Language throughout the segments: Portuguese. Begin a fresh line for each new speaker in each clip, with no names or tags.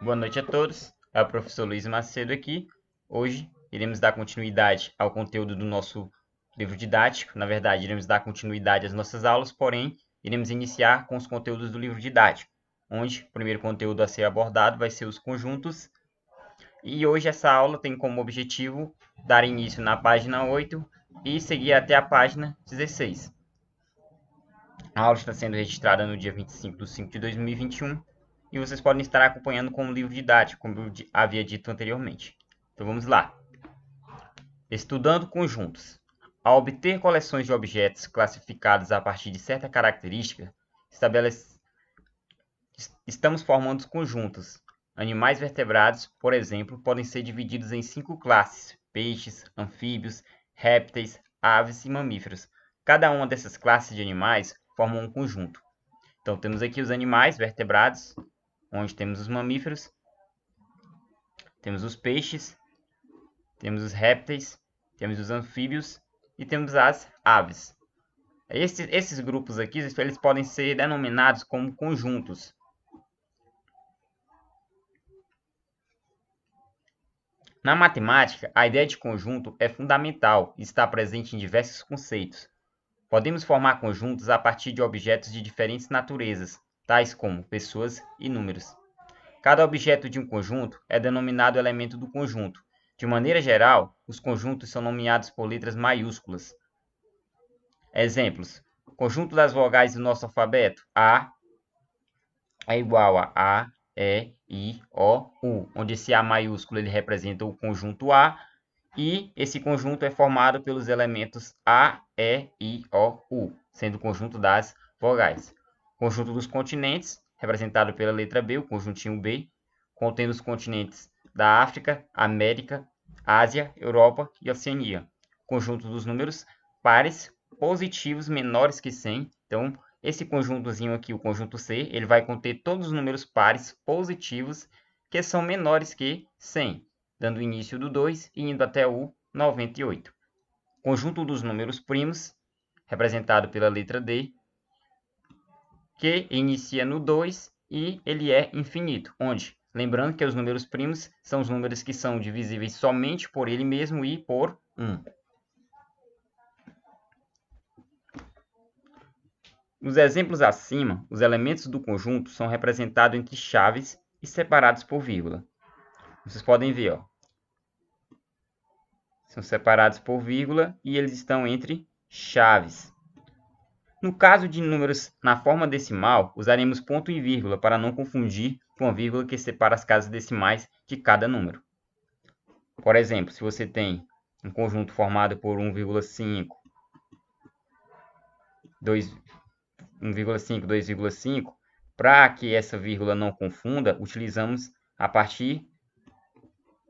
Boa noite a todos, é o professor Luiz Macedo aqui. Hoje iremos dar continuidade ao conteúdo do nosso livro didático. Na verdade, iremos dar continuidade às nossas aulas, porém, iremos iniciar com os conteúdos do livro didático, onde o primeiro conteúdo a ser abordado vai ser os conjuntos. E hoje essa aula tem como objetivo dar início na página 8 e seguir até a página 16. A aula está sendo registrada no dia 25 de 5 de 2021 e vocês podem estar acompanhando com o livro didático, como eu havia dito anteriormente. Então vamos lá. Estudando conjuntos. Ao obter coleções de objetos classificados a partir de certa característica, estamos formando conjuntos. Animais vertebrados, por exemplo, podem ser divididos em 5 classes: peixes, anfíbios, répteis, aves e mamíferos. Cada uma dessas classes de animais forma um conjunto. Então temos aqui os animais vertebrados, onde temos os mamíferos, temos os peixes, temos os répteis, temos os anfíbios e temos as aves. Esses grupos aqui, eles podem ser denominados como conjuntos. Na matemática, a ideia de conjunto é fundamental e está presente em diversos conceitos. Podemos formar conjuntos a partir de objetos de diferentes naturezas, tais como pessoas e números. Cada objeto de um conjunto é denominado elemento do conjunto. De maneira geral, os conjuntos são nomeados por letras maiúsculas. Exemplos: conjunto das vogais do nosso alfabeto. A é igual a, E, I, O, U, onde esse A maiúsculo ele representa o conjunto A, e esse conjunto é formado pelos elementos A, E, I, O, U, sendo o conjunto das vogais. Conjunto dos continentes, representado pela letra B, o conjuntinho B, contendo os continentes da África, América, Ásia, Europa e Oceania. Conjunto dos números pares positivos menores que 100. Então, esse conjuntozinho aqui, o conjunto C, ele vai conter todos os números pares positivos que são menores que 100, dando início do 2 e indo até o 98. Conjunto dos números primos, representado pela letra D, que inicia no 2 e ele é infinito, onde, lembrando que os números primos são os números que são divisíveis somente por ele mesmo e por 1. Nos exemplos acima, os elementos do conjunto são representados entre chaves e separados por vírgula. Vocês podem ver, ó, são separados por vírgula e eles estão entre chaves. No caso de números na forma decimal, usaremos ponto e vírgula para não confundir com a vírgula que separa as casas decimais de cada número. Por exemplo, se você tem um conjunto formado por 1,5, 1,5, 2,5, para que essa vírgula não confunda, utilizamos a partir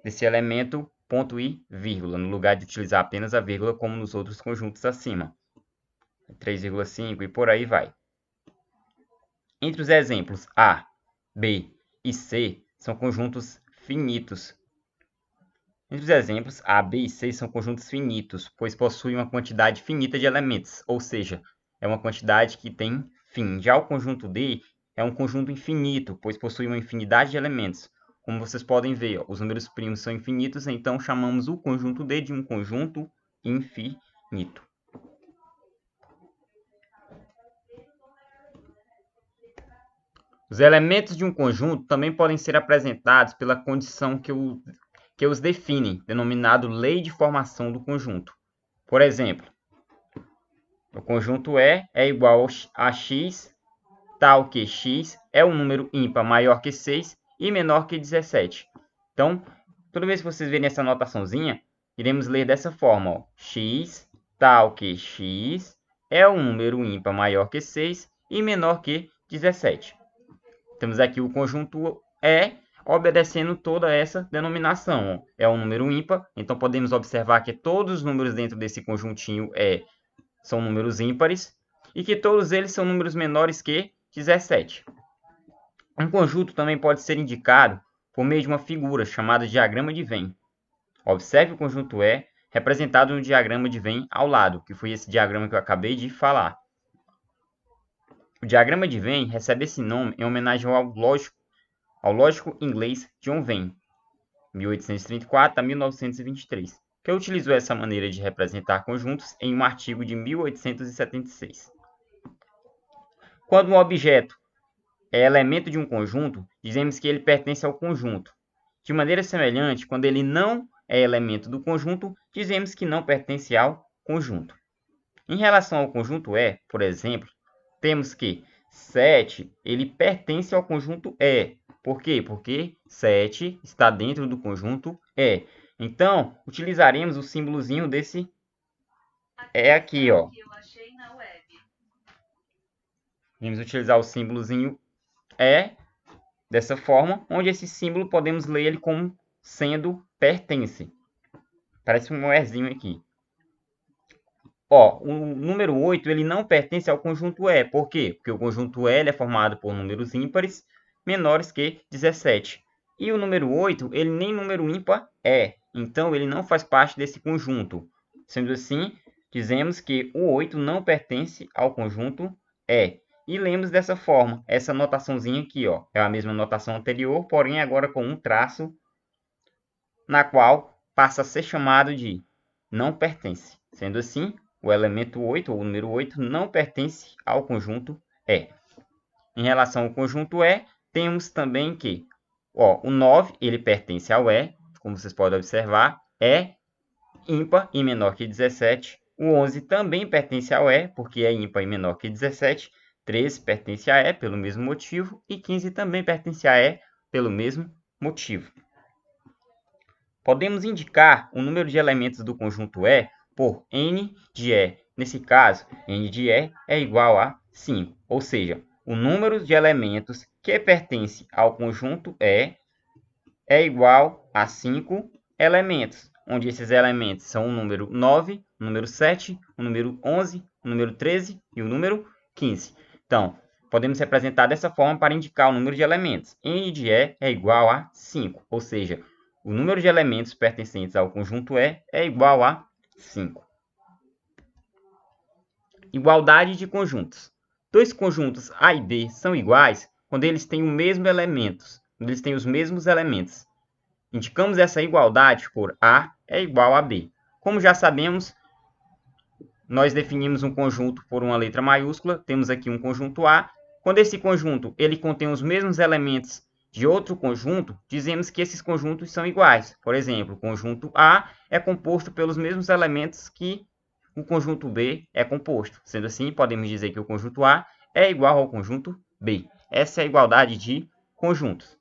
desse elemento ponto e vírgula, no lugar de utilizar apenas a vírgula como nos outros conjuntos acima. 3,5 e por aí vai. Entre os exemplos A, B e C são conjuntos finitos. Entre os exemplos A, B e C são conjuntos finitos, pois possuem uma quantidade finita de elementos, ou seja, é uma quantidade que tem fim. Já o conjunto D é um conjunto infinito, pois possui uma infinidade de elementos. Como vocês podem ver, ó, os números primos são infinitos, então chamamos o conjunto D de um conjunto infinito. Os elementos de um conjunto também podem ser apresentados pela condição que os definem, denominado lei de formação do conjunto. Por exemplo, o conjunto E é igual a x, tal que x é um número ímpar maior que 6 e menor que 17. Então, toda vez que vocês verem essa notaçãozinha, iremos ler dessa forma, ó, x, tal que x é um número ímpar maior que 6 e menor que 17. Temos aqui o conjunto E obedecendo toda essa denominação. Ó. É um número ímpar, então podemos observar que todos os números dentro desse conjuntinho E são números ímpares e que todos eles são números menores que 17. Um conjunto também pode ser indicado por meio de uma figura chamada diagrama de Venn. Observe o conjunto E representado no diagrama de Venn ao lado, que foi esse diagrama que eu acabei de falar. O diagrama de Venn recebe esse nome em homenagem ao lógico ao lógico inglês John Venn, 1834 a 1923, que utilizou essa maneira de representar conjuntos em um artigo de 1876. Quando um objeto é elemento de um conjunto, dizemos que ele pertence ao conjunto. De maneira semelhante, quando ele não é elemento do conjunto, dizemos que não pertence ao conjunto. Em relação ao conjunto E, por exemplo, temos que 7 ele pertence ao conjunto E. Por quê? Porque 7 está dentro do conjunto E. Então, utilizaremos o símbolozinho desse E aqui, ó. Vamos utilizar o símbolozinho E dessa forma, onde esse símbolo podemos ler ele como sendo pertence. Parece um Ezinho aqui. Ó, o número 8 ele não pertence ao conjunto E. Por quê? Porque o conjunto E ele é formado por números ímpares menores que 17. E o número 8 ele nem número ímpar é. Então, ele não faz parte desse conjunto. Sendo assim, dizemos que o 8 não pertence ao conjunto E. E lemos dessa forma, essa notaçãozinha aqui, ó, é a mesma notação anterior, porém agora com um traço, na qual passa a ser chamado de não pertence. Sendo assim, o elemento 8, ou o número 8, não pertence ao conjunto E. Em relação ao conjunto E, temos também que o 9 ele pertence ao E, como vocês podem observar, é ímpar e menor que 17. O 11 também pertence ao E, porque é ímpar e menor que 17. 13 pertence a E pelo mesmo motivo e 15 também pertence a E pelo mesmo motivo. Podemos indicar o número de elementos do conjunto E por n de E. Nesse caso, n de E é igual a 5, ou seja, o número de elementos que pertence ao conjunto E é igual a 5 elementos, onde esses elementos são o número 9, o número 7, o número 11, o número 13 e o número 15. Então, podemos representar dessa forma para indicar o número de elementos. N de E é igual a 5, ou seja, o número de elementos pertencentes ao conjunto E é igual a 5. Igualdade de conjuntos. Dois conjuntos A e B são iguais quando eles têm os mesmos elementos. Indicamos essa igualdade por A é igual a B. Como já sabemos, nós definimos um conjunto por uma letra maiúscula. Temos aqui um conjunto A. Quando esse conjunto ele contém os mesmos elementos de outro conjunto, dizemos que esses conjuntos são iguais. Por exemplo, o conjunto A é composto pelos mesmos elementos que o conjunto B é composto. Sendo assim, podemos dizer que o conjunto A é igual ao conjunto B. Essa é a igualdade de conjuntos.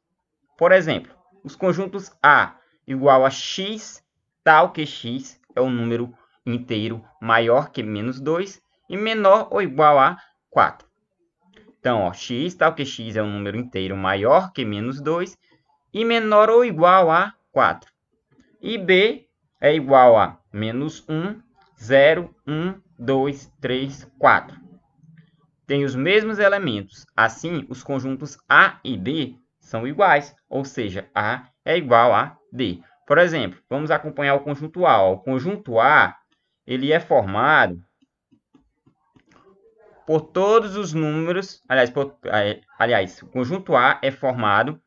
Por exemplo, os conjuntos A igual a x, tal que x é um número inteiro maior que menos 2 e menor ou igual a 4. Então, x tal que x é um número inteiro maior que menos 2 e menor ou igual a 4. E B é igual a menos 1, 0, 1, 2, 3, 4. Tem os mesmos elementos. Assim, os conjuntos A e B são iguais, ou seja, A é igual a B. Por exemplo, vamos acompanhar o conjunto A. O conjunto A ele é formado por todos os números. Aliás, o conjunto A é formado.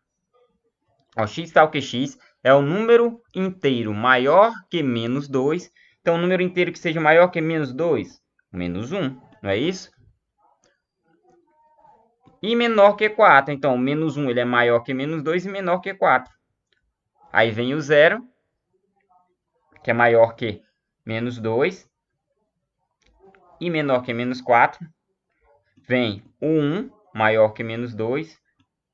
X tal que x é o número inteiro maior que menos 2. Então, o número inteiro que seja maior que menos 2, menos 1, não é isso? E menor que 4. Então, menos 1 ele é maior que menos 2 e menor que 4. Aí vem o 0, que é maior que menos 2 e menor que menos 4. Vem o 1, maior que menos 2.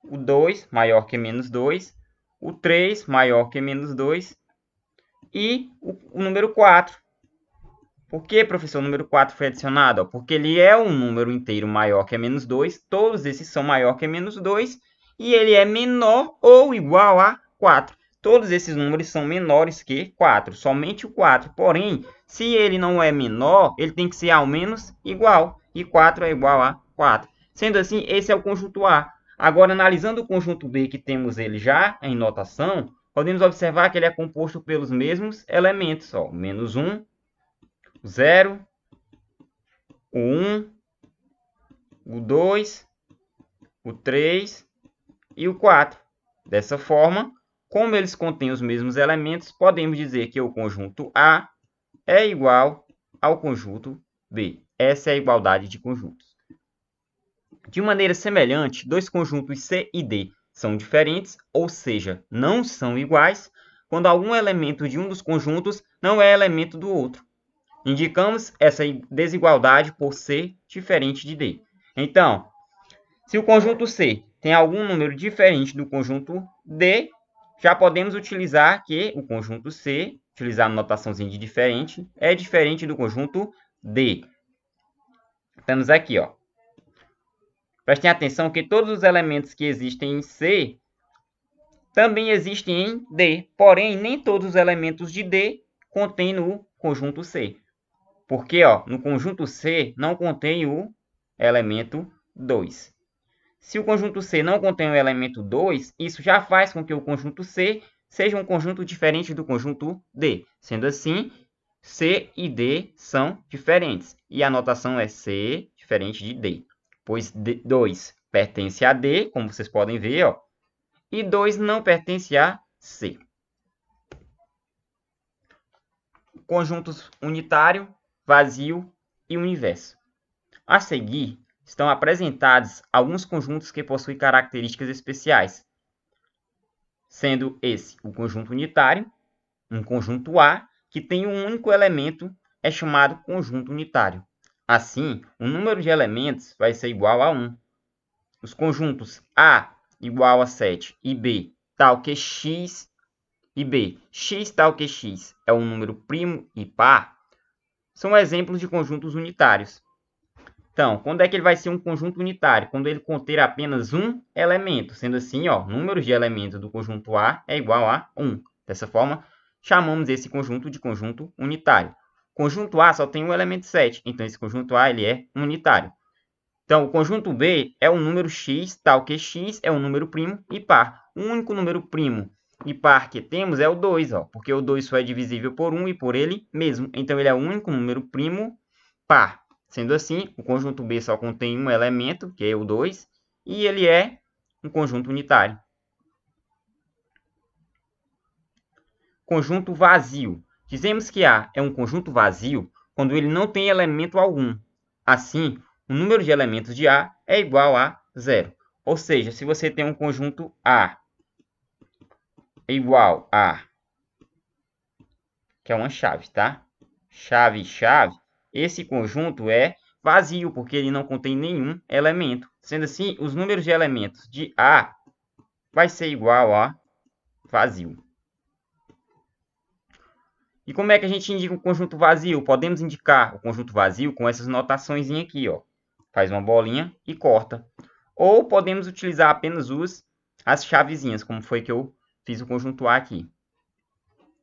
O 2, maior que menos 2. O 3, maior que menos 2. E o número 4. Por que, professor, o número 4 foi adicionado? Porque ele é um número inteiro maior que menos 2. Todos esses são maior que menos 2. E ele é menor ou igual a 4. Todos esses números são menores que 4. Somente o 4. Porém, se ele não é menor, ele tem que ser ao menos igual. E 4 é igual a 4. Sendo assim, esse é o conjunto A. Agora, analisando o conjunto B, que temos ele já em notação, podemos observar que ele é composto pelos mesmos elementos. Ó, menos 1, o 0, o 1, o 2, o 3 e o 4. Dessa forma, como eles contêm os mesmos elementos, podemos dizer que o conjunto A é igual ao conjunto B. Essa é a igualdade de conjuntos. De maneira semelhante, dois conjuntos C e D são diferentes, ou seja, não são iguais, quando algum elemento de um dos conjuntos não é elemento do outro. Indicamos essa desigualdade por ser diferente de D. Então, se o conjunto C tem algum número diferente do conjunto D, já podemos utilizar que o conjunto C, utilizar a notaçãozinha de diferente, é diferente do conjunto D. Estamos aqui, ó. Prestem atenção que todos os elementos que existem em C também existem em D, porém, nem todos os elementos de D contêm no conjunto C. Porque ó, no conjunto C não contém o elemento 2. Se o conjunto C não contém o elemento 2, isso já faz com que o conjunto C seja um conjunto diferente do conjunto D. Sendo assim, C e D são diferentes. E a notação é C diferente de D. Pois 2 pertence a D, como vocês podem ver, ó, e 2 não pertence a C. Conjuntos unitário, vazio e universo. A seguir, estão apresentados alguns conjuntos que possuem características especiais, sendo esse o conjunto unitário, um conjunto A, que tem um único elemento, é chamado conjunto unitário. Assim, o número de elementos vai ser igual a 1. Os conjuntos A igual a 7 e B tal que x e B, x tal que x é um número primo e par, são exemplos de conjuntos unitários. Então, quando é que ele vai ser um conjunto unitário? Quando ele conter apenas um elemento. Sendo assim, ó, o número de elementos do conjunto A é igual a 1. Dessa forma, chamamos esse conjunto de conjunto unitário. O conjunto A só tem um elemento 7, então esse conjunto A ele é unitário. Então, o conjunto B é um número x, tal que x é um número primo e par. O único número primo e par que temos é o 2, ó, porque o 2 só é divisível por 1 e por ele mesmo. Então, ele é o único número primo par. Sendo assim, o conjunto B só contém um elemento, que é o 2, e ele é um conjunto unitário. Conjunto vazio. Dizemos que A é um conjunto vazio quando ele não tem elemento algum. Assim, o número de elementos de A é igual a 0. Ou seja, se você tem um conjunto A igual a, que é uma chave, tá? Chave, chave, esse conjunto é vazio, porque ele não contém nenhum elemento. Sendo assim, os números de elementos de A vai ser igual a vazio. E como é que a gente indica um conjunto vazio? Podemos indicar o conjunto vazio com essas notações aqui, ó. Faz uma bolinha e corta. Ou podemos utilizar apenas as chavezinhas, como foi que eu fiz o conjunto A aqui.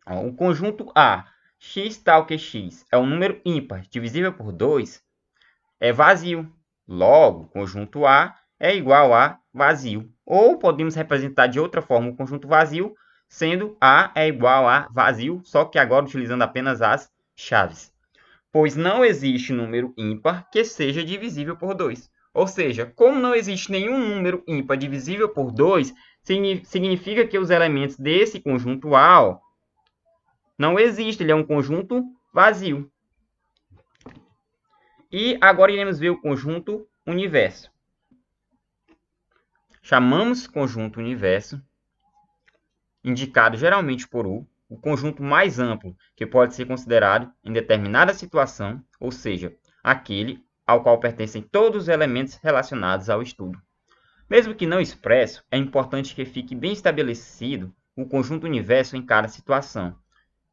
Ó, o conjunto A, x tal que x, é um número ímpar divisível por 2, é vazio. Logo, o conjunto A é igual a vazio. Ou podemos representar de outra forma o conjunto vazio, sendo A é igual a vazio, só que agora utilizando apenas as chaves. Pois não existe número ímpar que seja divisível por 2. Ou seja, como não existe nenhum número ímpar divisível por 2, significa que os elementos desse conjunto A, ó, não existem, ele é um conjunto vazio. E agora iremos ver o conjunto universo. Chamamos conjunto universo, indicado geralmente por U, o conjunto mais amplo que pode ser considerado em determinada situação, ou seja, aquele ao qual pertencem todos os elementos relacionados ao estudo. Mesmo que não expresso, é importante que fique bem estabelecido o conjunto universo em cada situação.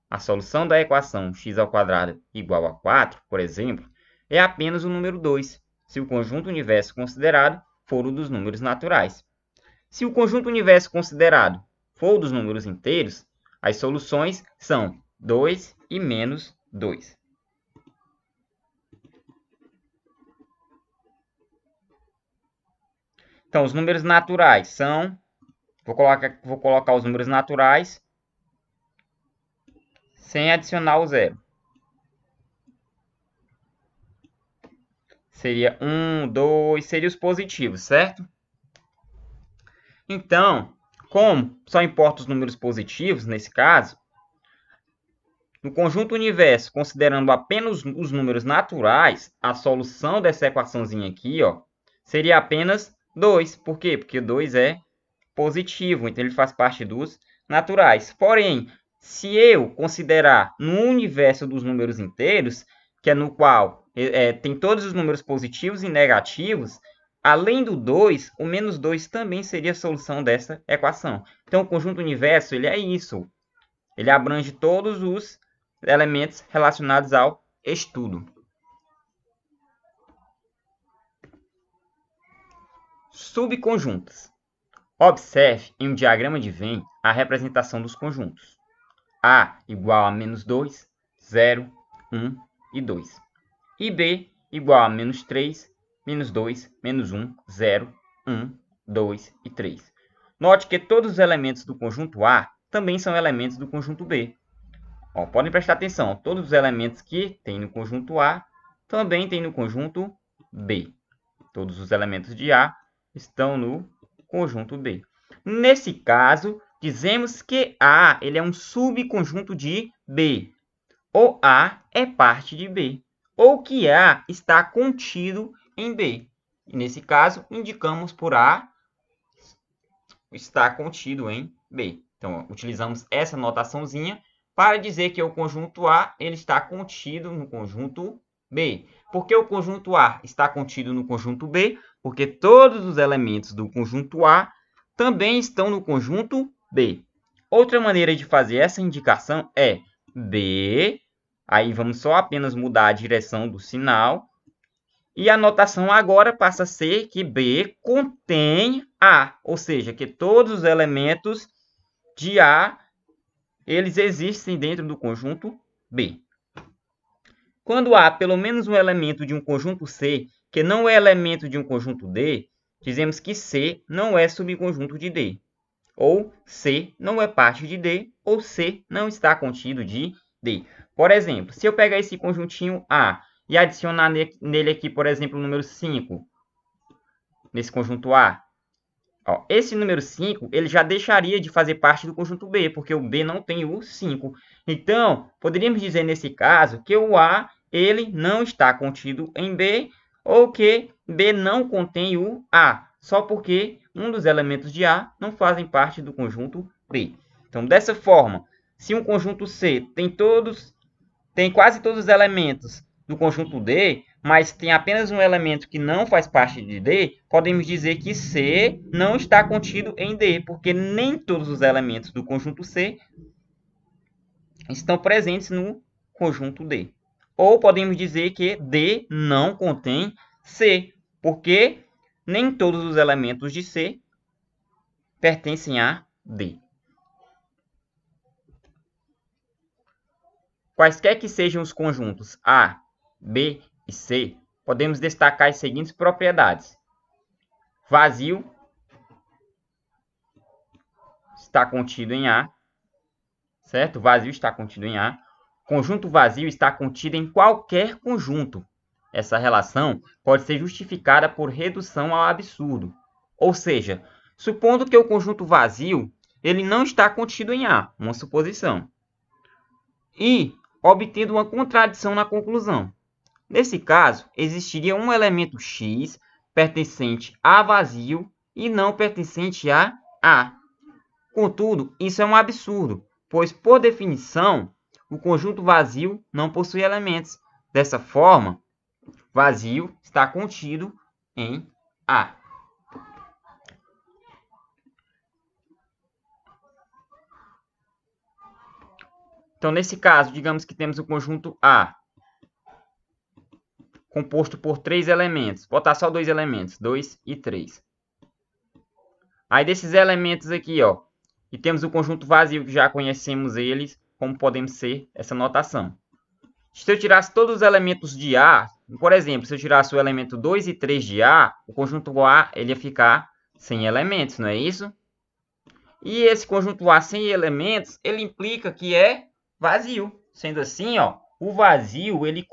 A solução da equação x² igual a 4, por exemplo, é apenas o número 2, se o conjunto universo considerado for o dos números naturais. Se o conjunto universo considerado for o dos números inteiros, as soluções são 2 e menos 2. Então, os números naturais são... Vou colocar os números naturais sem adicionar o zero. Seria 1, 2, seria os positivos, certo? Então, Como só importa os números positivos, nesse caso, no conjunto universo, considerando apenas os números naturais, a solução dessa equaçãozinha aqui, ó, seria apenas 2. Por quê? Porque 2 é positivo, então ele faz parte dos naturais. Porém, se eu considerar no universo dos números inteiros, que é no qual tem todos os números positivos e negativos, além do 2, o menos 2 também seria a solução dessa equação. Então, o conjunto universo ele é isso. Ele abrange todos os elementos relacionados ao estudo. Subconjuntos. Observe em um diagrama de Venn a representação dos conjuntos. A igual a menos 2, 0, 1 e 2. E B igual a menos 3, menos 2, menos 1, 0, 1, 2 e 3. Note que todos os elementos do conjunto A também são elementos do conjunto B. Ó, podem prestar atenção, todos os elementos que tem no conjunto A também tem no conjunto B. Todos os elementos de A estão no conjunto B. Nesse caso, dizemos que A ele é um subconjunto de B. Ou A é parte de B. Ou que A está contido em B. E nesse caso, indicamos por A está contido em B. Então, utilizamos essa notaçãozinha para dizer que o conjunto A ele está contido no conjunto B. Por que o conjunto A está contido no conjunto B? Porque todos os elementos do conjunto A também estão no conjunto B. Outra maneira de fazer essa indicação é B, aí vamos só apenas mudar a direção do sinal, e a notação agora passa a ser que B contém A, ou seja, que todos os elementos de A eles existem dentro do conjunto B. Quando há pelo menos um elemento de um conjunto C que não é elemento de um conjunto D, dizemos que C não é subconjunto de D. Ou C não é parte de D, ou C não está contido de D. Por exemplo, se eu pegar esse conjuntinho A e adicionar nele aqui, por exemplo, o número 5, nesse conjunto A, ó, esse número 5 ele já deixaria de fazer parte do conjunto B, porque o B não tem o 5. Então, poderíamos dizer nesse caso que o A ele não está contido em B, ou que B não contém o A, só porque um dos elementos de A não fazem parte do conjunto B. Então, dessa forma, se um conjunto C tem quase todos os elementos do conjunto D, mas tem apenas um elemento que não faz parte de D, podemos dizer que C não está contido em D, porque nem todos os elementos do conjunto C estão presentes no conjunto D. Ou podemos dizer que D não contém C, porque nem todos os elementos de C pertencem a D. Quaisquer que sejam os conjuntos A, B e C, podemos destacar as seguintes propriedades. Vazio está contido em A, certo? Vazio está contido em A. Conjunto vazio está contido em qualquer conjunto. Essa relação pode ser justificada por redução ao absurdo. Ou seja, supondo que o conjunto vazio ele não está contido em A, uma suposição, e obtendo uma contradição na conclusão. Nesse caso, existiria um elemento X pertencente a vazio e não pertencente a A. Contudo, isso é um absurdo, pois, por definição, o conjunto vazio não possui elementos. Dessa forma, vazio está contido em A. Então, nesse caso, digamos que temos o conjunto A, composto por 3 elementos. Vou botar só 2 elementos, 2 e 3. Aí, desses elementos aqui, ó, e temos o conjunto vazio, que já conhecemos eles, como podemos ser essa notação. Se eu tirasse todos os elementos de A, por exemplo, se eu tirasse o elemento 2 e 3 de A, o conjunto A ele ia ficar sem elementos, não é isso? E esse conjunto A sem elementos, ele implica que é vazio. Sendo assim, ó, o vazio ele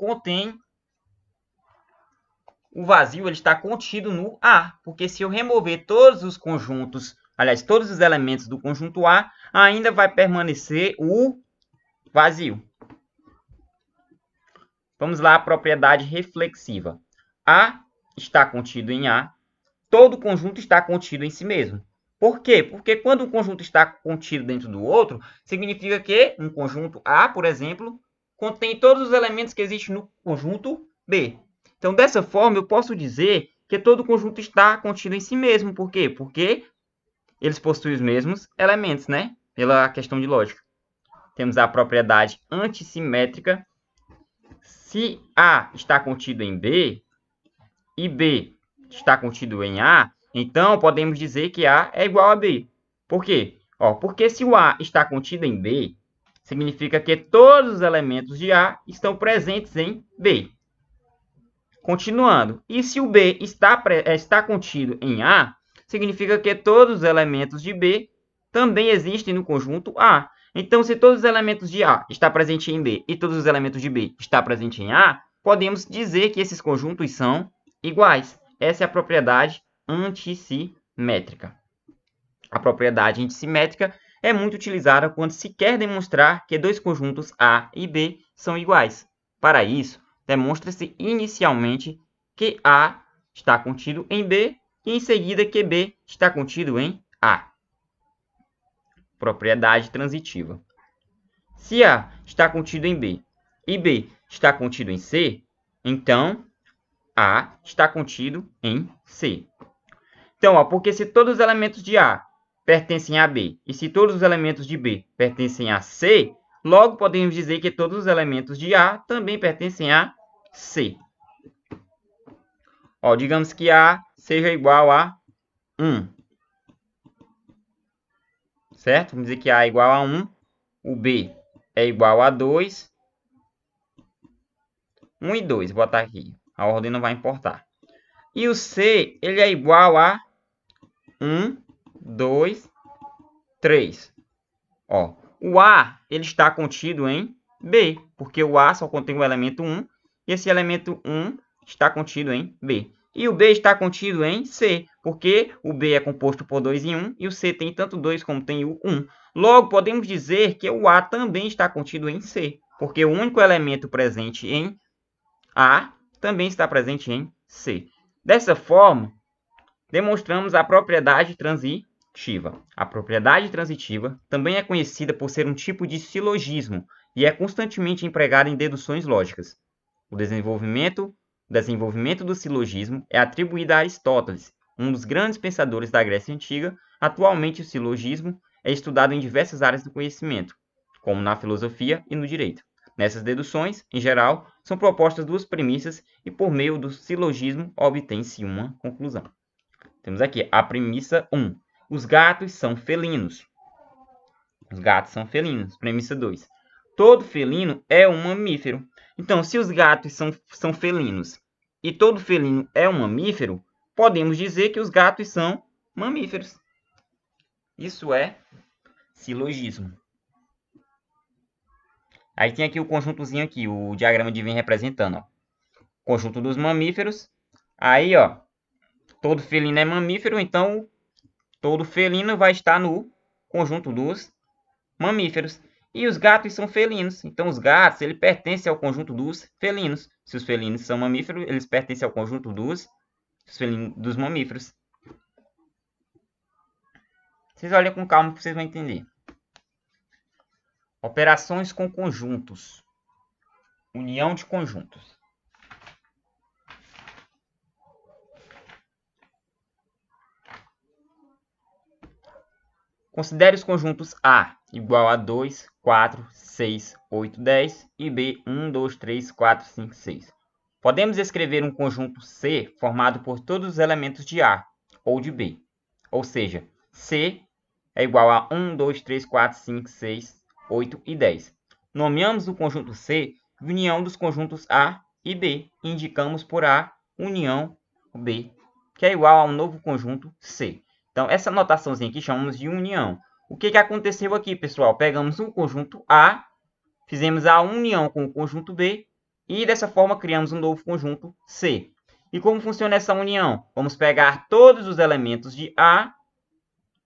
está contido no A, porque se eu remover todos os conjuntos aliás, todos os elementos do conjunto A, ainda vai permanecer o vazio. Vamos lá, a propriedade reflexiva. A está contido em A, todo conjunto está contido em si mesmo. Por quê? Porque quando um conjunto está contido dentro do outro, significa que um conjunto A, por exemplo, contém todos os elementos que existem no conjunto B. Então, dessa forma, eu posso dizer que todo conjunto está contido em si mesmo. Por quê? Porque eles possuem os mesmos elementos, né? Pela questão de lógica. Temos a propriedade antissimétrica. Se A está contido em B e B está contido em A, então podemos dizer que A é igual a B. Por quê? Porque se o A está contido em B, significa que todos os elementos de A estão presentes em B. Continuando, e se o B está contido em A, significa que todos os elementos de B também existem no conjunto A. Então, se todos os elementos de A estão presentes em B e todos os elementos de B estão presentes em A, podemos dizer que esses conjuntos são iguais. Essa é a propriedade antissimétrica. A propriedade antissimétrica é muito utilizada quando se quer demonstrar que dois conjuntos A e B são iguais. Para isso, demonstra-se inicialmente que A está contido em B e em seguida que B está contido em A. Propriedade transitiva. Se A está contido em B e B está contido em C, então A está contido em C. Então, porque se todos os elementos de A pertencem a B e se todos os elementos de B pertencem a C, logo podemos dizer que todos os elementos de A também pertencem a C. Digamos que A seja igual a 1. Certo? Vamos dizer que A é igual a 1. O B é igual a 2. 1 e 2, vou botar aqui. A ordem não vai importar. E o C, ele é igual a 1, 2, 3. O A ele está contido em B, porque o A só contém o elemento 1, e esse elemento 1 está contido em B. E o B está contido em C, porque o B é composto por 2 e 1, e o C tem tanto 2 como tem o 1. Logo, podemos dizer que o A também está contido em C, porque o único elemento presente em A também está presente em C. Dessa forma, demonstramos a propriedade transitiva. A propriedade transitiva também é conhecida por ser um tipo de silogismo e é constantemente empregada em deduções lógicas. O desenvolvimento do silogismo é atribuído a Aristóteles, um dos grandes pensadores da Grécia Antiga. Atualmente, o silogismo é estudado em diversas áreas do conhecimento, como na filosofia e no direito. Nessas deduções, em geral, são propostas duas premissas e, por meio do silogismo, obtém-se uma conclusão. Temos aqui a premissa 1. Os gatos são felinos. Os gatos são felinos. Premissa 2. Todo felino é um mamífero. Então, se os gatos são felinos e todo felino é um mamífero, podemos dizer que os gatos são mamíferos. Isso é silogismo. Aí tem aqui o conjuntozinho aqui, o diagrama de Venn representando. Conjunto dos mamíferos. Aí, todo felino é mamífero, então todo felino vai estar no conjunto dos mamíferos. E os gatos são felinos. Então, os gatos eles pertencem ao conjunto dos felinos. Se os felinos são mamíferos, eles pertencem ao conjunto dos mamíferos. Vocês olhem com calma que vocês vão entender. Operações com conjuntos. União de conjuntos. Considere os conjuntos A igual a 2, 4, 6, 8, 10 e B 1, 2, 3, 4, 5, 6. Podemos escrever um conjunto C formado por todos os elementos de A ou de B. Ou seja, C é igual a 1, 2, 3, 4, 5, 6, 8 e 10. Nomeamos o conjunto C união dos conjuntos A e B e indicamos por A união B, que é igual a um novo conjunto C. Então, essa notaçãozinha aqui chamamos de união. O que aconteceu aqui, pessoal? Pegamos um conjunto A, fizemos a união com o conjunto B e, dessa forma, criamos um novo conjunto C. E como funciona essa união? Vamos pegar todos os elementos de A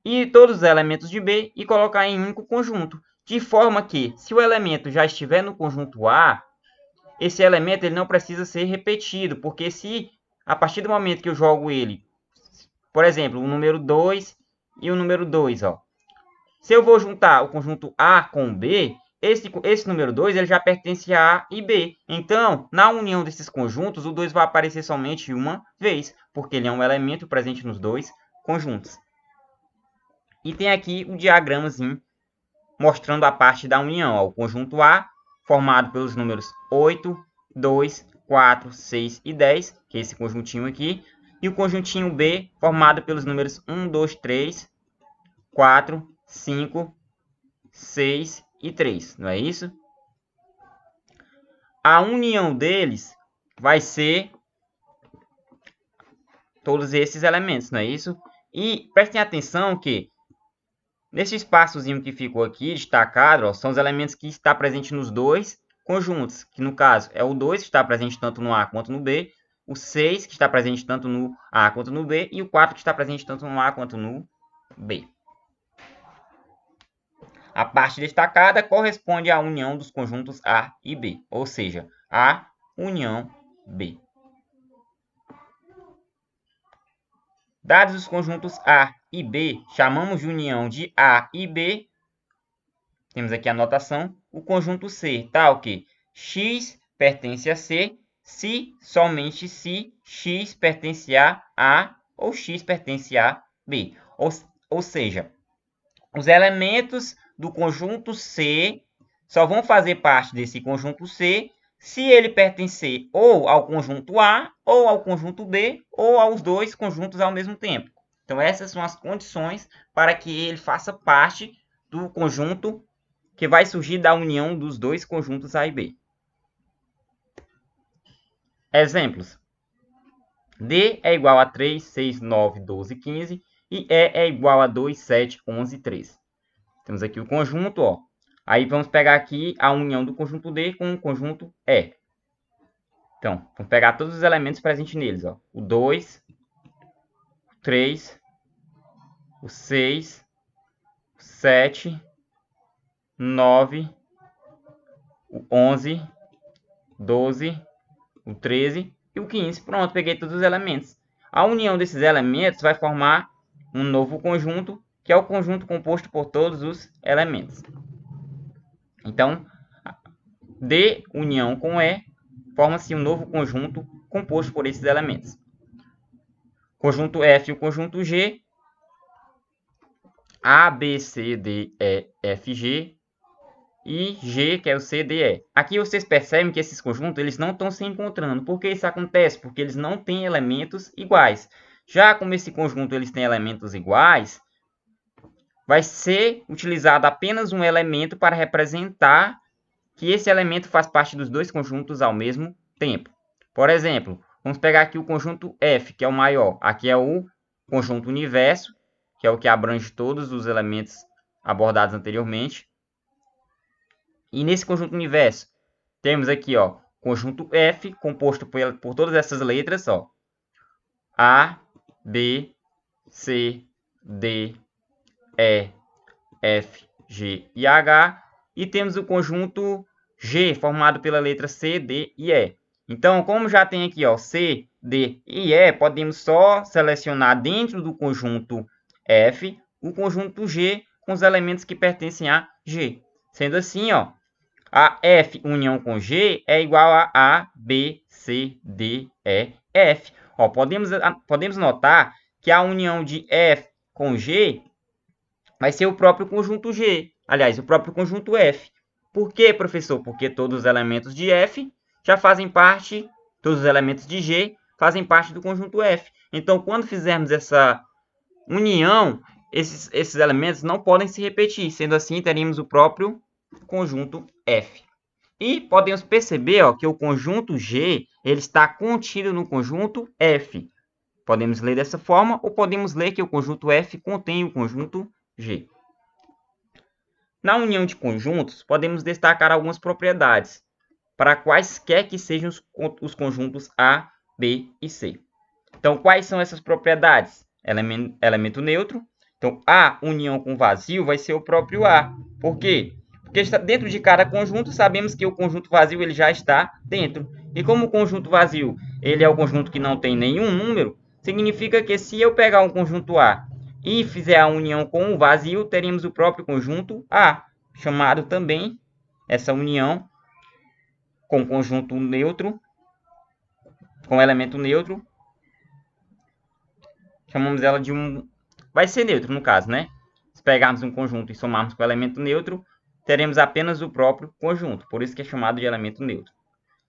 e todos os elementos de B e colocar em um único conjunto. De forma que, se o elemento já estiver no conjunto A, esse elemento ele não precisa ser repetido, porque se a partir do momento que eu jogo ele, por exemplo, o número 2 e o número 2, ó, se eu vou juntar o conjunto A com B, esse número 2 ele já pertence a A e B. Então, na união desses conjuntos, o 2 vai aparecer somente uma vez, porque ele é um elemento presente nos dois conjuntos. E tem aqui o diagramazinho mostrando a parte da união. Ó, o conjunto A, formado pelos números 8, 2, 4, 6 e 10, que é esse conjuntinho aqui. E o conjuntinho B, formado pelos números 1, 2, 3, 4, 5, 6 e 3. Não é isso? A união deles vai ser todos esses elementos, não é isso? E prestem atenção que nesse espaçozinho que ficou aqui destacado, ó, são os elementos que estão presentes nos dois conjuntos, que no caso é o 2 que está presente tanto no A quanto no B, o 6 que está presente tanto no A quanto no B e o 4 que está presente tanto no A quanto no B. A parte destacada corresponde à união dos conjuntos A e B, ou seja, A união B. Dados os conjuntos A e B, chamamos de união de A e B. Temos aqui a notação, o conjunto C, tal que X pertence a C, se, somente se, X pertence a A ou X pertence a B. Ou seja, os elementos do conjunto C só vão fazer parte desse conjunto C se ele pertencer ou ao conjunto A, ou ao conjunto B, ou aos dois conjuntos ao mesmo tempo. Então, essas são as condições para que ele faça parte do conjunto que vai surgir da união dos dois conjuntos A e B. Exemplos. D é igual a 3, 6, 9, 12, 15 e E é igual a 2, 7, 11, 13. Temos aqui o conjunto, ó. Aí vamos pegar aqui a união do conjunto D com o conjunto E. Então, vamos pegar todos os elementos presentes neles, ó. O 2, o 3, o 6, o 7, 9, o 11, 12, o 13 e o 15. Pronto, peguei todos os elementos. A união desses elementos vai formar um novo conjunto, que é o conjunto composto por todos os elementos. Então, D união com E forma-se um novo conjunto composto por esses elementos. Conjunto F e o conjunto G, A, B, C, D, E, F, G e G, que é o C, D, E. Aqui vocês percebem que esses conjuntos eles não estão se encontrando. Por que isso acontece? Porque eles não têm elementos iguais. Já como esse conjunto eles têm elementos iguais, vai ser utilizado apenas um elemento para representar que esse elemento faz parte dos dois conjuntos ao mesmo tempo. Por exemplo, vamos pegar aqui o conjunto F, que é o maior. Aqui é o conjunto universo, que é o que abrange todos os elementos abordados anteriormente. E nesse conjunto universo, temos aqui, ó, conjunto F, composto por todas essas letras, ó. A, B, C, D, E, F, G e H. E temos o conjunto G, formado pela letra C, D e E. Então, como já tem aqui, ó, C, D e E, podemos só selecionar dentro do conjunto F o conjunto G com os elementos que pertencem a G. Sendo assim, ó, a F união com G é igual a A, B, C, D, E, F. Ó, podemos notar que a união de F com G vai ser o próprio conjunto G. Aliás, o próprio conjunto F. Por quê, professor? Porque todos os elementos de F já fazem parte, todos os elementos de G fazem parte do conjunto F. Então, quando fizermos essa união, esses elementos não podem se repetir. Sendo assim, teríamos o próprio conjunto F. E podemos perceber, ó, que o conjunto G ele está contido no conjunto F. Podemos ler dessa forma ou podemos ler que o conjunto F contém o conjunto G. Na união de conjuntos, podemos destacar algumas propriedades para quaisquer que sejam os conjuntos A, B e C. Então, quais são essas propriedades? Elemento neutro, Então, A união com vazio vai ser o próprio A. Por quê? Porque está dentro de cada conjunto, sabemos que o conjunto vazio ele já está dentro. E como o conjunto vazio ele é o conjunto que não tem nenhum número, significa que se eu pegar um conjunto A e fizer a união com o vazio, teremos o próprio conjunto A, chamado também essa união com conjunto neutro, com elemento neutro, chamamos ela de um... vai ser neutro no caso, né? Se pegarmos um conjunto e somarmos com o elemento neutro, teremos apenas o próprio conjunto, por isso que é chamado de elemento neutro.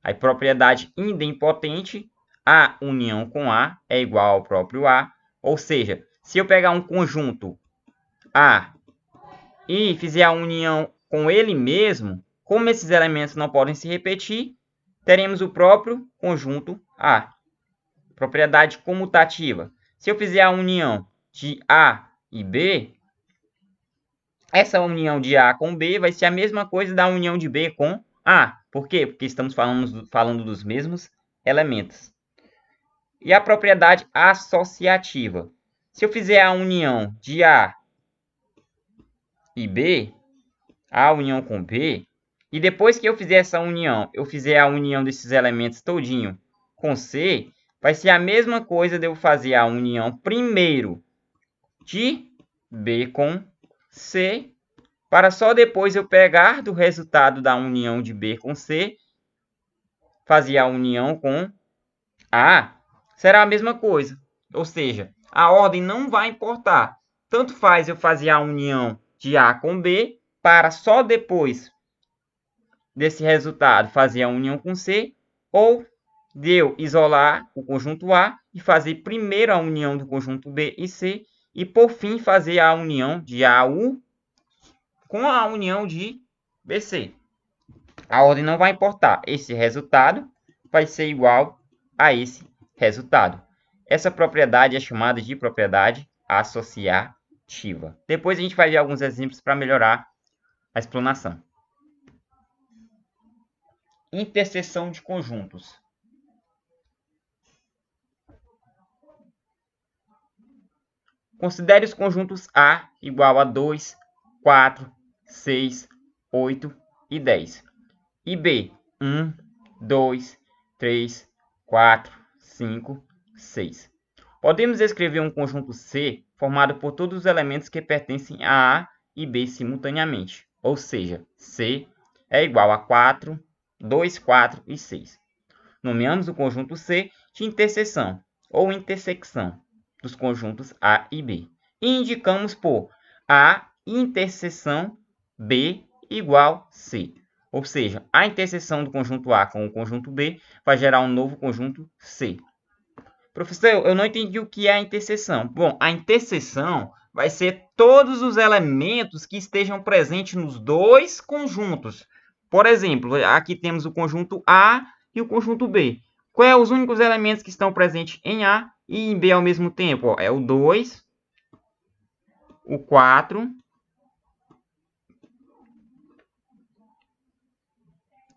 A propriedade idempotente, A união com A é igual ao próprio A, ou seja, se eu pegar um conjunto A e fizer a união com ele mesmo, como esses elementos não podem se repetir, teremos o próprio conjunto A. Propriedade comutativa. Se eu fizer a união de A e B, essa união de A com B vai ser a mesma coisa da união de B com A. Por quê? Porque estamos falando dos mesmos elementos. E a propriedade associativa. Se eu fizer a união de A e B, A união com B, e depois que eu fizer essa união, eu fizer a união desses elementos todinho com C, vai ser a mesma coisa de eu fazer a união primeiro de B com C, para só depois eu pegar do resultado da união de B com C, fazer a união com A, será a mesma coisa. Ou seja, a ordem não vai importar. Tanto faz eu fazer a união de A com B, para só depois desse resultado fazer a união com C, ou de eu isolar o conjunto A e fazer primeiro a união do conjunto B e C, e por fim fazer a união de AU com a união de BC. A ordem não vai importar. Esse resultado vai ser igual a esse resultado. Essa propriedade é chamada de propriedade associativa. Depois a gente vai ver alguns exemplos para melhorar a explanação. Interseção de conjuntos. Considere os conjuntos A igual a 2, 4, 6, 8 e 10. E B, 1, 2, 3, 4, 5, 6. Podemos escrever um conjunto C formado por todos os elementos que pertencem a A e B simultaneamente. Ou seja, C é igual a 4, 2, 4 e 6. Nomeamos o conjunto C de interseção ou intersecção dos conjuntos A e B. E indicamos por A interseção B igual C. Ou seja, a interseção do conjunto A com o conjunto B vai gerar um novo conjunto C. Professor, eu não entendi o que é a interseção. Bom, a interseção vai ser todos os elementos que estejam presentes nos dois conjuntos. Por exemplo, aqui temos o conjunto A e o conjunto B. Quais são os únicos elementos que estão presentes em A e em B ao mesmo tempo? É o 2, o 4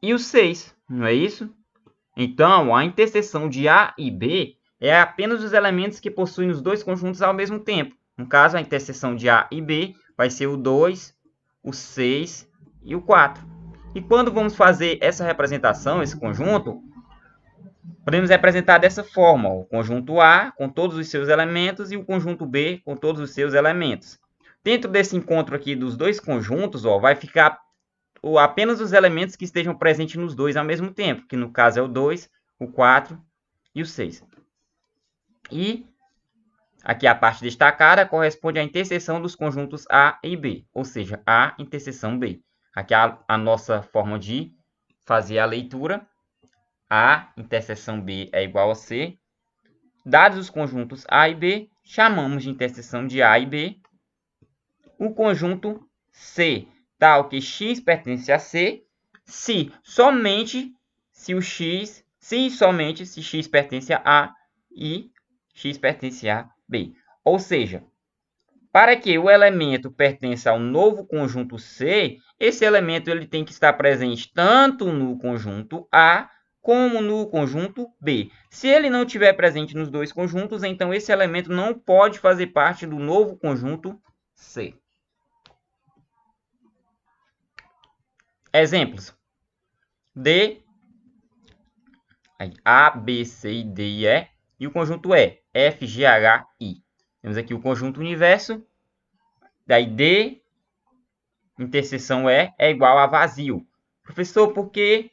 e o 6, não é isso? Então, a interseção de A e B é apenas os elementos que possuem os dois conjuntos ao mesmo tempo. No caso, a interseção de A e B vai ser o 2, o 6 e o 4. E quando vamos fazer essa representação, esse conjunto, podemos representar dessa forma: o conjunto A com todos os seus elementos e o conjunto B com todos os seus elementos. Dentro desse encontro aqui dos dois conjuntos, vai ficar apenas os elementos que estejam presentes nos dois ao mesmo tempo, que no caso é o 2, o 4 e o 6. E aqui a parte destacada corresponde à interseção dos conjuntos A e B, ou seja, A interseção B. Aqui a nossa forma de fazer a leitura. A interseção B é igual a C. Dados os conjuntos A e B, chamamos de interseção de A e B o conjunto C, tal que x pertence a C, se somente se x pertence a A e x pertence a B. Ou seja, para que o elemento pertença ao novo conjunto C, esse elemento ele tem que estar presente tanto no conjunto A como no conjunto B. Se ele não estiver presente nos dois conjuntos, então esse elemento não pode fazer parte do novo conjunto C. Exemplos. D, A, B, C, D e E. E o conjunto E, F, G, H, I. Temos aqui o conjunto universo. Daí D, interseção E, é igual a vazio. Professor, por que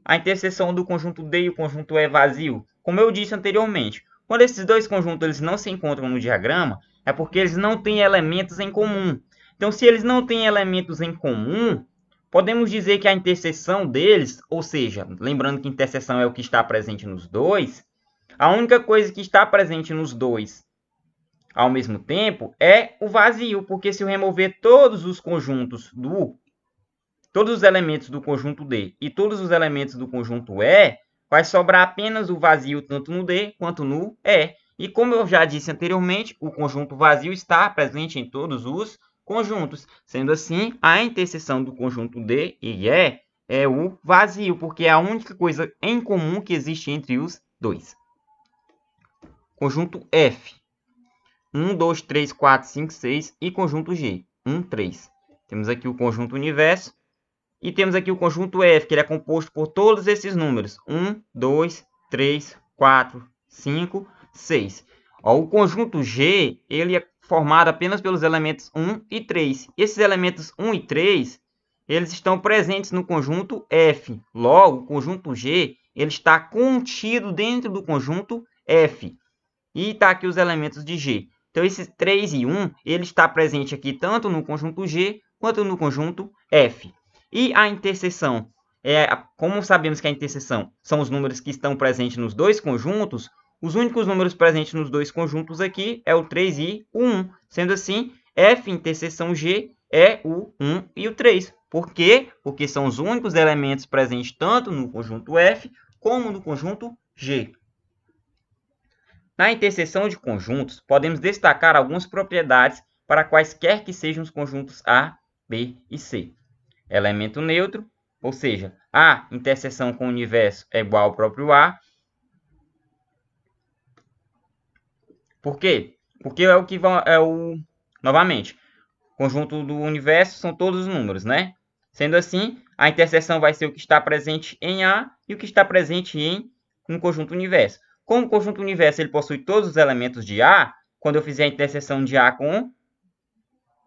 a interseção do conjunto D e o conjunto E é vazio? Como eu disse anteriormente, quando esses dois conjuntos eles não se encontram no diagrama, é porque eles não têm elementos em comum. Então, se eles não têm elementos em comum, podemos dizer que a interseção deles, ou seja, lembrando que interseção é o que está presente nos dois, a única coisa que está presente nos dois ao mesmo tempo é o vazio, porque se eu remover todos os conjuntos todos os elementos do conjunto D e todos os elementos do conjunto E, vai sobrar apenas o vazio tanto no D quanto no E. E como eu já disse anteriormente, o conjunto vazio está presente em todos os conjuntos. Sendo assim, a interseção do conjunto D e E é o vazio, porque é a única coisa em comum que existe entre os dois. Conjunto F. 1, 2, 3, 4, 5, 6 e conjunto G. 1, 3. Temos aqui o conjunto universo. E temos aqui o conjunto F, que ele é composto por todos esses números. 1, 2, 3, 4, 5, 6. Ó, o conjunto G ele é formado apenas pelos elementos 1 e 3. Esses elementos 1 e 3 eles estão presentes no conjunto F. Logo, o conjunto G ele está contido dentro do conjunto F. E está aqui os elementos de G. Então, esses 3 e 1 ele está presente aqui tanto no conjunto G quanto no conjunto F. E a interseção, como sabemos que a interseção são os números que estão presentes nos dois conjuntos, os únicos números presentes nos dois conjuntos aqui é o 3 e o 1. Sendo assim, F interseção G é o 1 e o 3. Por quê? Porque são os únicos elementos presentes tanto no conjunto F como no conjunto G. Na interseção de conjuntos, podemos destacar algumas propriedades para quaisquer que sejam os conjuntos A, B e C. Elemento neutro, ou seja, A interseção com o universo é igual ao próprio A. Por quê? Porque é o que novamente, conjunto do universo são todos os números, né? Sendo assim, a interseção vai ser o que está presente em A e o que está presente em um conjunto universo. Como o conjunto universo ele possui todos os elementos de A, quando eu fizer a interseção de A com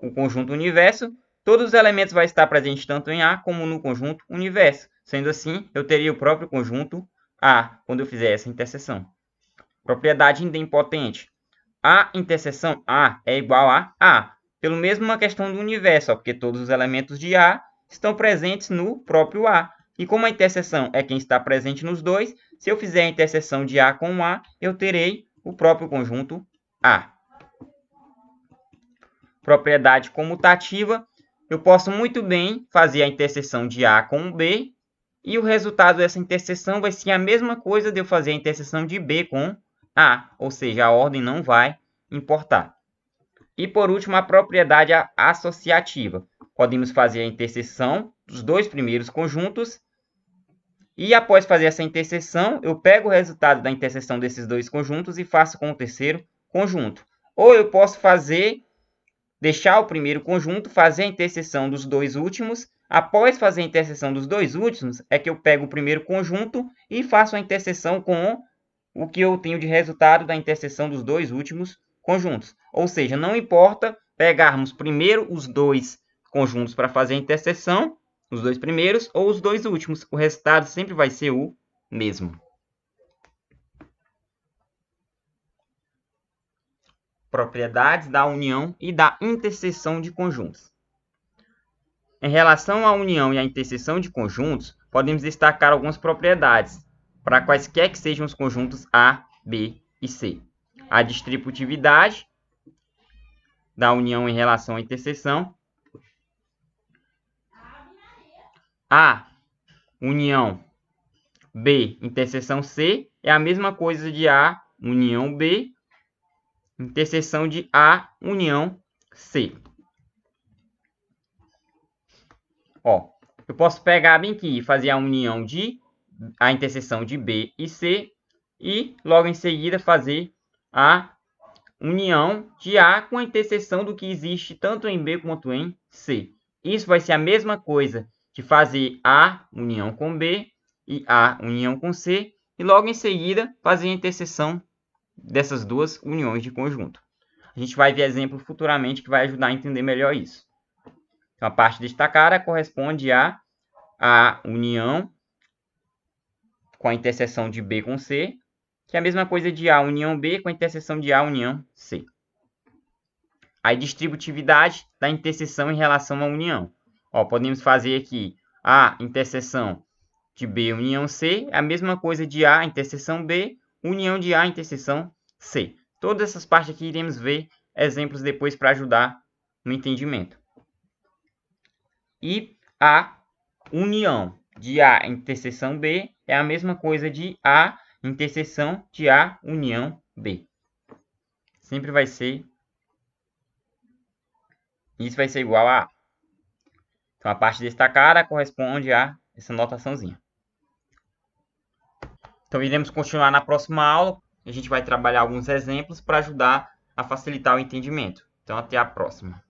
o conjunto universo, todos os elementos vão estar presentes tanto em A como no conjunto universo. Sendo assim, eu teria o próprio conjunto A quando eu fizer essa interseção. Propriedade idempotente. A interseção A é igual a A. Pelo mesmo uma questão do universo, porque todos os elementos de A estão presentes no próprio A. E como a interseção é quem está presente nos dois, se eu fizer a interseção de A com A, eu terei o próprio conjunto A. Propriedade comutativa. Eu posso muito bem fazer a interseção de A com B, e o resultado dessa interseção vai ser a mesma coisa de eu fazer a interseção de B com A, ou seja, a ordem não vai importar. E por último, a propriedade associativa. Podemos fazer a interseção dos dois primeiros conjuntos, e após fazer essa interseção, eu pego o resultado da interseção desses dois conjuntos e faço com o terceiro conjunto. Ou eu posso deixar o primeiro conjunto, fazer a interseção dos dois últimos. Após fazer a interseção dos dois últimos, é que eu pego o primeiro conjunto e faço a interseção com o que eu tenho de resultado da interseção dos dois últimos conjuntos. Ou seja, não importa pegarmos primeiro os dois conjuntos para fazer a interseção, os dois primeiros ou os dois últimos, o resultado sempre vai ser o mesmo. Propriedades da união e da interseção de conjuntos. Em relação à união e à interseção de conjuntos, podemos destacar algumas propriedades para quaisquer que sejam os conjuntos A, B e C. A distributividade da união em relação à interseção. A, união B, interseção C, é a mesma coisa de A, união B, interseção de A, união C. Ó, eu posso pegar bem aqui e fazer a interseção de B e C, e logo em seguida fazer a união de A com a interseção do que existe tanto em B quanto em C. Isso vai ser a mesma coisa de fazer A união com B e A união com C, e logo em seguida fazer a interseção dessas duas uniões de conjunto. A gente vai ver exemplo futuramente que vai ajudar a entender melhor isso. Então, a parte destacada corresponde a união com a interseção de B com C, que é a mesma coisa de A união B com a interseção de A união C. A distributividade da interseção em relação à união. Podemos fazer aqui a interseção de B união C é a mesma coisa de A interseção B, união de A interseção C. Todas essas partes aqui iremos ver exemplos depois para ajudar no entendimento. E a união de A interseção B é a mesma coisa de A interseção de A união B. Sempre vai ser... Isso vai ser igual a A. Então, a parte destacada corresponde a essa notaçãozinha. Então, iremos continuar na próxima aula. A gente vai trabalhar alguns exemplos para ajudar a facilitar o entendimento. Então, até a próxima.